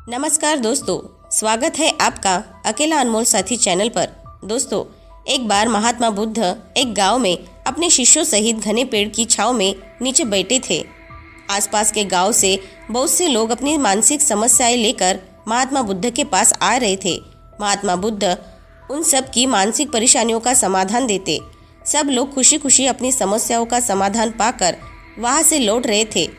नमस्कार दोस्तों, स्वागत है आपका अकेला अनमोल साथी चैनल पर। दोस्तों, एक बार महात्मा बुद्ध एक गांव में अपने शिष्यों सहित घने पेड़ की छांव में नीचे बैठे थे। आसपास के गांव से बहुत से लोग अपनी मानसिक समस्याएं लेकर महात्मा बुद्ध के पास आ रहे थे। महात्मा बुद्ध उन सब की मानसिक परेशानियों का समाधान देते। सब लोग खुशी खुशी अपनी समस्याओं का समाधान पाकर वहां से लौट रहे थे।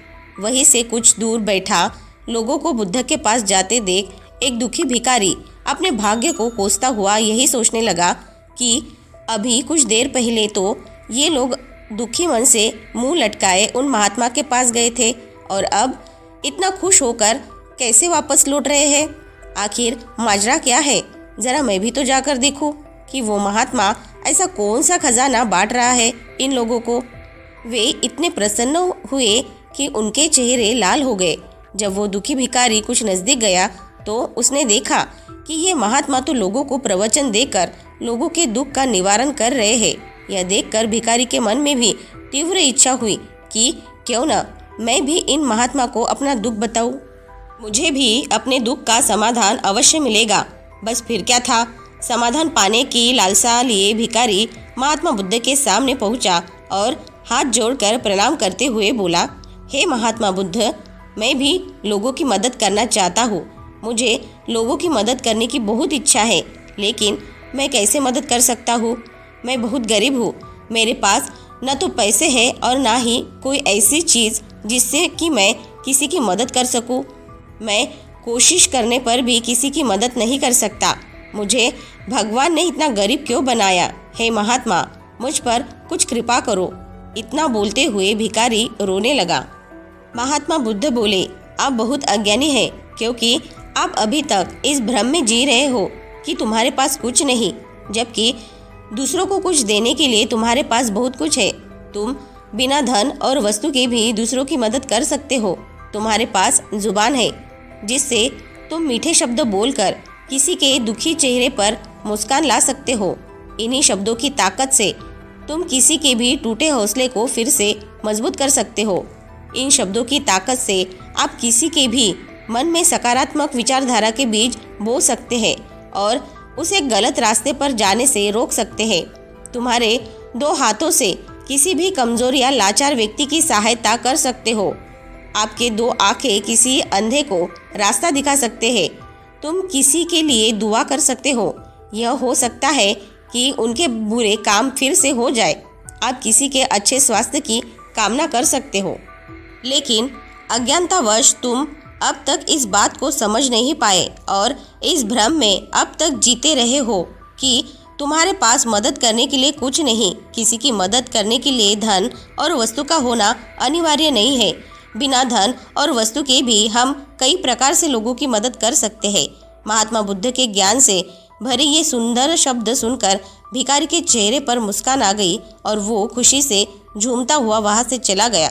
वहीं से कुछ दूर बैठा लोगों को बुद्ध के पास जाते देख एक दुखी भिखारी अपने भाग्य को कोसता हुआ यही सोचने लगा कि अभी कुछ देर पहले तो ये लोग दुखी मन से मुंह लटकाए उन महात्मा के पास गए थे और अब इतना खुश होकर कैसे वापस लौट रहे हैं। आखिर माजरा क्या है? ज़रा मैं भी तो जाकर देखूं कि वो महात्मा ऐसा कौन सा खजाना बांट रहा है इन लोगों को। वे इतने प्रसन्न हुए कि उनके चेहरे लाल हो गए। जब वो दुखी भिखारी कुछ नज़दीक गया तो उसने देखा कि ये महात्मा तो लोगों को प्रवचन देकर लोगों के दुख का निवारण कर रहे हैं। यह देखकर भिखारी के मन में भी तीव्र इच्छा हुई कि क्यों न मैं भी इन महात्मा को अपना दुख बताऊं। मुझे भी अपने दुख का समाधान अवश्य मिलेगा। बस फिर क्या था, समाधान पाने की लालसा लिए भिखारी महात्मा बुद्ध के सामने पहुंचा और हाथ जोड़कर प्रणाम करते हुए बोला, हे महात्मा बुद्ध, मैं भी लोगों की मदद करना चाहता हूँ। मुझे लोगों की मदद करने की बहुत इच्छा है, लेकिन मैं कैसे मदद कर सकता हूँ? मैं बहुत गरीब हूँ। मेरे पास न तो पैसे हैं और ना ही कोई ऐसी चीज़ जिससे कि मैं किसी की मदद कर सकूँ। मैं कोशिश करने पर भी किसी की मदद नहीं कर सकता। मुझे भगवान ने इतना गरीब क्यों बनाया? हे महात्मा, मुझ पर कुछ कृपा करो। इतना बोलते हुए भिखारी रोने लगा। महात्मा बुद्ध बोले, आप बहुत अज्ञानी हैं, क्योंकि आप अभी तक इस भ्रम में जी रहे हो कि तुम्हारे पास कुछ नहीं, जबकि दूसरों को कुछ देने के लिए तुम्हारे पास बहुत कुछ है। तुम बिना धन और वस्तु के भी दूसरों की मदद कर सकते हो। तुम्हारे पास जुबान है जिससे तुम मीठे शब्द बोलकर किसी के दुखी चेहरे पर मुस्कान ला सकते हो। इन्हीं शब्दों की ताकत से तुम किसी के भी टूटे हौसले को फिर से मजबूत कर सकते हो। इन शब्दों की ताकत से आप किसी के भी मन में सकारात्मक विचारधारा के बीज बो सकते हैं और उसे गलत रास्ते पर जाने से रोक सकते हैं। तुम्हारे दो हाथों से किसी भी कमजोर या लाचार व्यक्ति की सहायता कर सकते हो। आपके दो आंखें किसी अंधे को रास्ता दिखा सकते हैं। तुम किसी के लिए दुआ कर सकते हो। यह हो सकता है कि उनके बुरे काम फिर से हो जाए। आप किसी के अच्छे स्वास्थ्य की कामना कर सकते हो, लेकिन अज्ञानतावश तुम अब तक इस बात को समझ नहीं पाए और इस भ्रम में अब तक जीते रहे हो कि तुम्हारे पास मदद करने के लिए कुछ नहीं। किसी की मदद करने के लिए धन और वस्तु का होना अनिवार्य नहीं है। बिना धन और वस्तु के भी हम कई प्रकार से लोगों की मदद कर सकते हैं। महात्मा बुद्ध के ज्ञान से भरे ये सुंदर शब्द सुनकर भिखारी के चेहरे पर मुस्कान आ गई और वो खुशी से झूमता हुआ वहाँ से चला गया।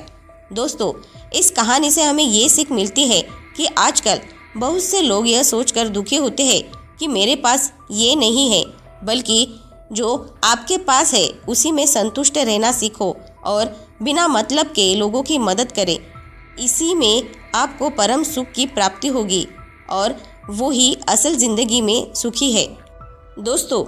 दोस्तों, इस कहानी से हमें ये सीख मिलती है कि आजकल बहुत से लोग यह सोचकर दुखी होते हैं कि मेरे पास ये नहीं है, बल्कि जो आपके पास है उसी में संतुष्ट रहना सीखो और बिना मतलब के लोगों की मदद करें। इसी में आपको परम सुख की प्राप्ति होगी और वो ही असल ज़िंदगी में सुखी है। दोस्तों,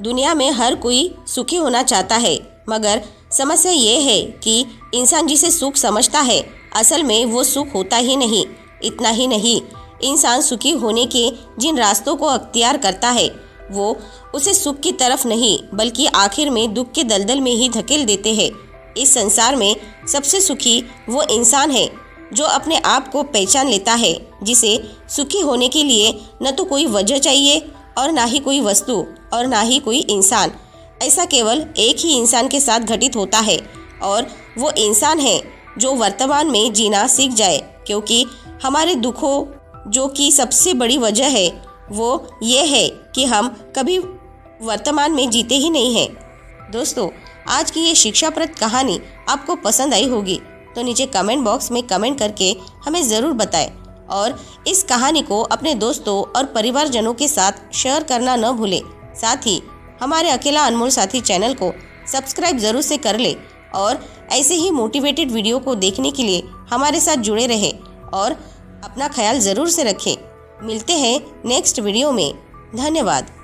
दुनिया में हर कोई सुखी होना चाहता है, मगर समस्या ये है कि इंसान जिसे सुख समझता है असल में वो सुख होता ही नहीं। इतना ही नहीं, इंसान सुखी होने के जिन रास्तों को अख्तियार करता है वो उसे सुख की तरफ नहीं बल्कि आखिर में दुख के दलदल में ही धकेल देते हैं। इस संसार में सबसे सुखी वो इंसान है जो अपने आप को पहचान लेता है, जिसे सुखी होने के लिए न तो कोई वजह चाहिए और ना ही कोई वस्तु और ना ही कोई इंसान। ऐसा केवल एक ही इंसान के साथ घटित होता है और वो इंसान है जो वर्तमान में जीना सीख जाए, क्योंकि हमारे दुखों जो कि सबसे बड़ी वजह है वो ये है कि हम कभी वर्तमान में जीते ही नहीं हैं। दोस्तों, आज की ये शिक्षाप्रद कहानी आपको पसंद आई होगी तो नीचे कमेंट बॉक्स में कमेंट करके हमें ज़रूर बताएं और इस कहानी को अपने दोस्तों और परिवारजनों के साथ शेयर करना न भूलें। साथ ही हमारे अकेला अनमोल साथी चैनल को सब्सक्राइब ज़रूर से कर ले और ऐसे ही मोटिवेटेड वीडियो को देखने के लिए हमारे साथ जुड़े रहें और अपना ख्याल ज़रूर से रखें। मिलते हैं नेक्स्ट वीडियो में। धन्यवाद।